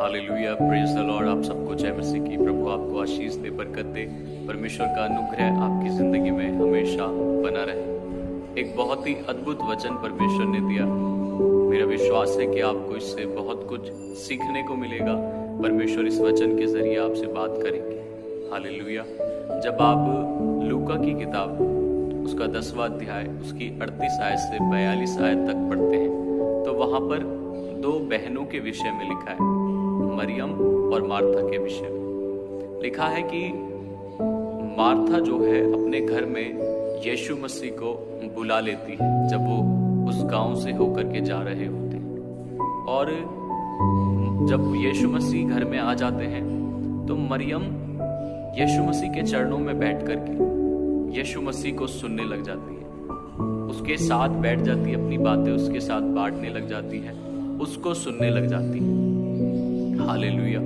Hallelujah, praise the Lord. आप सबको जय मसीह की। प्रभु आपको आशीष दे, बरकत दे। परमेश्वर का अनुग्रह आपकी जिंदगी में हमेशा बना रहे। एक बहुत ही अद्भुत वचन परमेश्वर ने दिया। मेरा विश्वास है कि आपको इससे बहुत कुछ सीखने को मिलेगा। परमेश्वर इस वचन के जरिए आपसे बात करेंगे। हालेलुया। जब आप लूका की किताब उसका 10वां अध्याय उसकी 38 आयत से 42 आयत तक पढ़ते हैं तो वहां पर दो बहनों के विषय में लिखा है, मरियम और मार्था के विषय में लिखा है कि मार्था जो है अपने घर में यीशु मसीह को बुला लेती है जब वो उस गांव से होकर के जा रहे होते हैं। और जब यीशु मसीह घर में आ जाते हैं तो मरियम यीशु मसीह के चरणों में बैठ करके यीशु मसीह को सुनने लग जाती है, उसके साथ बैठ जाती है, अपनी बातें उसके साथ बांटने लग जाती है, उसको सुनने लग जाती है। हालेलुया।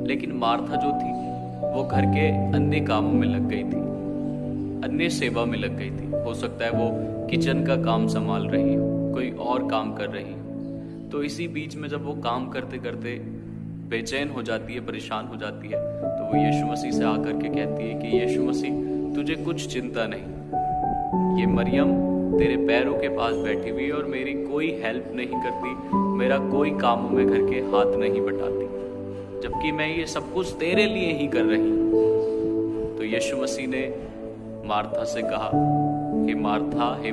लेकिन मार्था जो थी वो घर के अन्य कामों में लग गई थी, अन्य सेवा में लग गई थी। हो सकता है वो किचन का काम संभाल रही हो, कोई और काम कर रही हो। तो इसी बीच में जब वो काम करते करते बेचैन हो जाती है, परेशान हो जाती है, तो वो यीशु मसीह से आकर के कहती है कि यीशु मसीह तुझे कुछ चिंता नहीं, ये मरियम तेरे पैरों के पास बैठी हुई और मेरी कोई हेल्प नहीं करती, मेरा कोई कामों में घर के हाथ नहीं बटाती, जबकि मैं ये सब कुछ तेरे लिए ही कर रही हूँ। तो यीशु मसीह ने मार्था से कहा, हे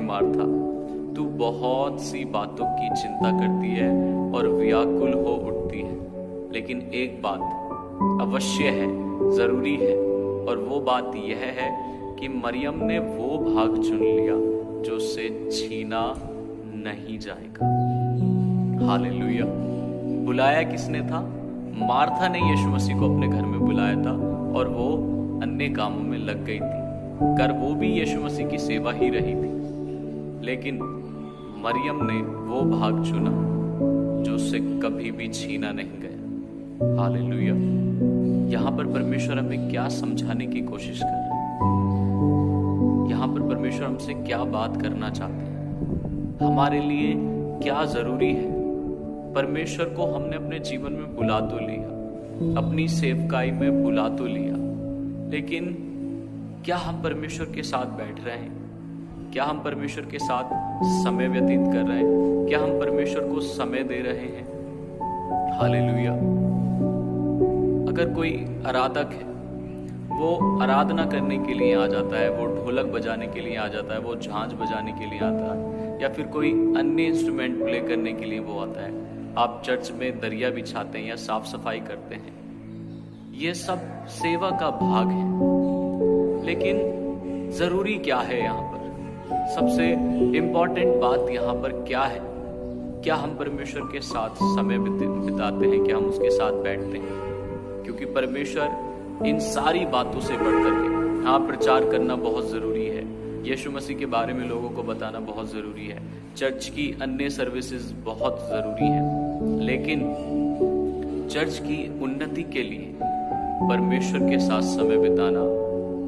मार्था, तू बहुत सी बातों की चिंता करती है और व्याकुल हो उठती है, लेकिन एक बात अवश्य है, जरूरी है, और वो बात यह है कि मरियम ने वो भाग चुन लिया जो उससे छीना नहीं जाएगा। हालेलुया। बुलाया किसने था? मार्था ने यीशु मसीह को अपने घर में बुलाया था और वो अन्य कामों में लग गई थी। कर वो भी यीशु मसीह की सेवा ही रही थी, लेकिन मरियम ने वो भाग चुना जो उससे कभी भी छीना नहीं गया। हालेलुया। यहाँ पर परमेश्वर हमें क्या समझाने की कोशिश कर रहे हैं? यहाँ पर परमेश्वर हमसे क्या बात करना चाहते हैं? हमारे लिए क्या जरूरी है? परमेश्वर को हमने अपने जीवन में बुला तो लिया, अपनी सेवकाई में बुला तो लिया, लेकिन क्या हम परमेश्वर के साथ बैठ रहे हैं? क्या हम परमेश्वर के साथ समय व्यतीत कर रहे हैं? क्या हम परमेश्वर को समय दे रहे हैं? हालेलुया। अगर कोई आराधक है, वो आराधना करने के लिए आ जाता है, वो ढोलक बजाने के लिए आ जाता है, वो झांझ बजाने के लिए आता है, या फिर कोई अन्य इंस्ट्रूमेंट प्ले करने के लिए वो आता है। आप चर्च में दरिया बिछाते हैं या साफ सफाई करते हैं, ये सब सेवा का भाग है, लेकिन जरूरी क्या है? यहाँ पर सबसे इंपॉर्टेंट बात यहाँ पर क्या है? क्या हम परमेश्वर के साथ समय बिताते हैं? क्या हम उसके साथ बैठते हैं? क्योंकि परमेश्वर इन सारी बातों से बढ़कर के, हाँ, प्रचार करना बहुत जरूरी है, यीशु मसीह के बारे में लोगों को बताना बहुत जरूरी है, चर्च की अन्य सर्विसेज बहुत जरूरी है, लेकिन चर्च की उन्नति के लिए परमेश्वर के साथ समय बिताना,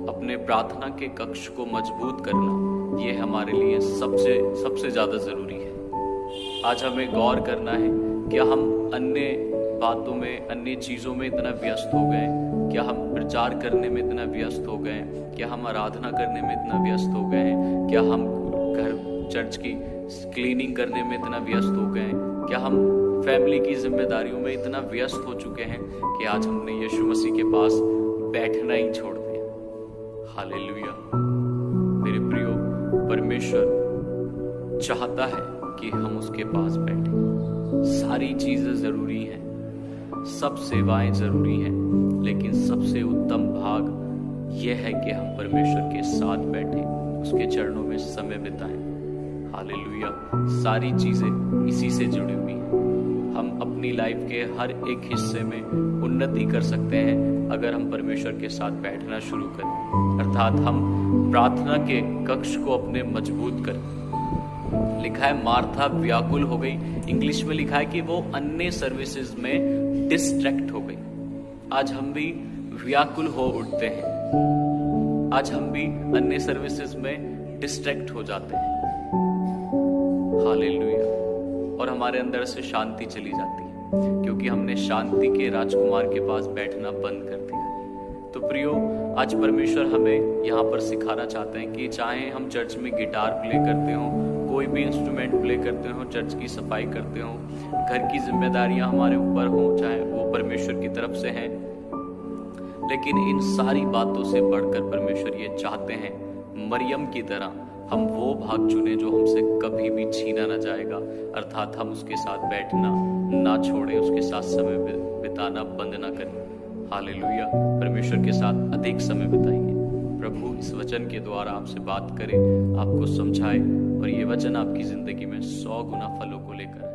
अपने प्रार्थना के कक्ष को मजबूत करना, ये हमारे लिए सबसे ज्यादा जरूरी है। आज हमें गौर करना है, क्या हम अन्य बातों में, अन्य चीजों में इतना व्यस्त हो गए? क्या हम प्रचार करने में इतना व्यस्त हो गए? क्या हम आराधना करने में इतना व्यस्त हो गए? क्या हम घर चर्च की क्लीनिंग करने में इतना व्यस्त हो गए? क्या हम फैमिली की जिम्मेदारियों में इतना व्यस्त हो चुके हैं कि आज हमने यीशु मसीह के पास बैठना ही छोड़ दिया? हालेलुया। मेरे प्रियो, परमेश्वर चाहता है कि हम उसके पास बैठें। सारी चीजें जरूरी हैं, सब सेवाएं जरूरी हैं, लेकिन सबसे उत्तम भाग यह है कि हम परमेश्वर के साथ बैठें, उसके चरणों में समय बिताएं। हालेलुया। सारी चीजें इसी से जुड़ी हुई हैं। हम अपनी लाइफ के हर एक हिस्से में उन्नति कर सकते हैं अगर हम परमेश्वर के साथ बैठना शुरू करें, अर्थात हम प्रार्थना के कक्ष को अपने मजबूत करें। लिखा है मार्था व्याकुल हो गई, इंग्लिश में लिखा है कि वो अन्य सर्विसेज में डिस्ट्रैक्ट हो गई। आज हम भी व्याकुल हो उठते हैं, आज हम भी अन्य सर्विसेज में डिस्ट्रैक्ट हो जाते हैं। हालेलुया। और हमारे अंदर से शांति चली जाती है। क्योंकि हमने शांति के राजकुमार के पास बैठना बंद कर दिया। तो प्रियो, आज परमेश्वर हमें यहाँ पर सिखाना चाहते हैं कि चाहे हम चर्च में गिटार प्ले करते हो, कोई भी इंस्ट्रूमेंट प्ले करते हो, चर्च की सफाई करते हो, घर की जिम्मेदारियां हमारे ऊपर हो, चाहे वो परमेश्वर की तरफ से हैं, लेकिन इन सारी बातों से बढ़कर परमेश्वर ये चाहते हैं मरियम की तरह हम वो भाग चुने जो हमसे कभी भी छीना ना जाएगा, अर्थात हम उसके साथ बैठना ना छोड़े, उसके साथ समय बिताना बंद ना करें। हालेलुया। परमेश्वर के साथ अधिक समय बिताएंगे। प्रभु इस वचन के द्वारा आपसे बात करे, आपको समझाए और ये वचन आपकी जिंदगी में 100 गुना फलों को लेकर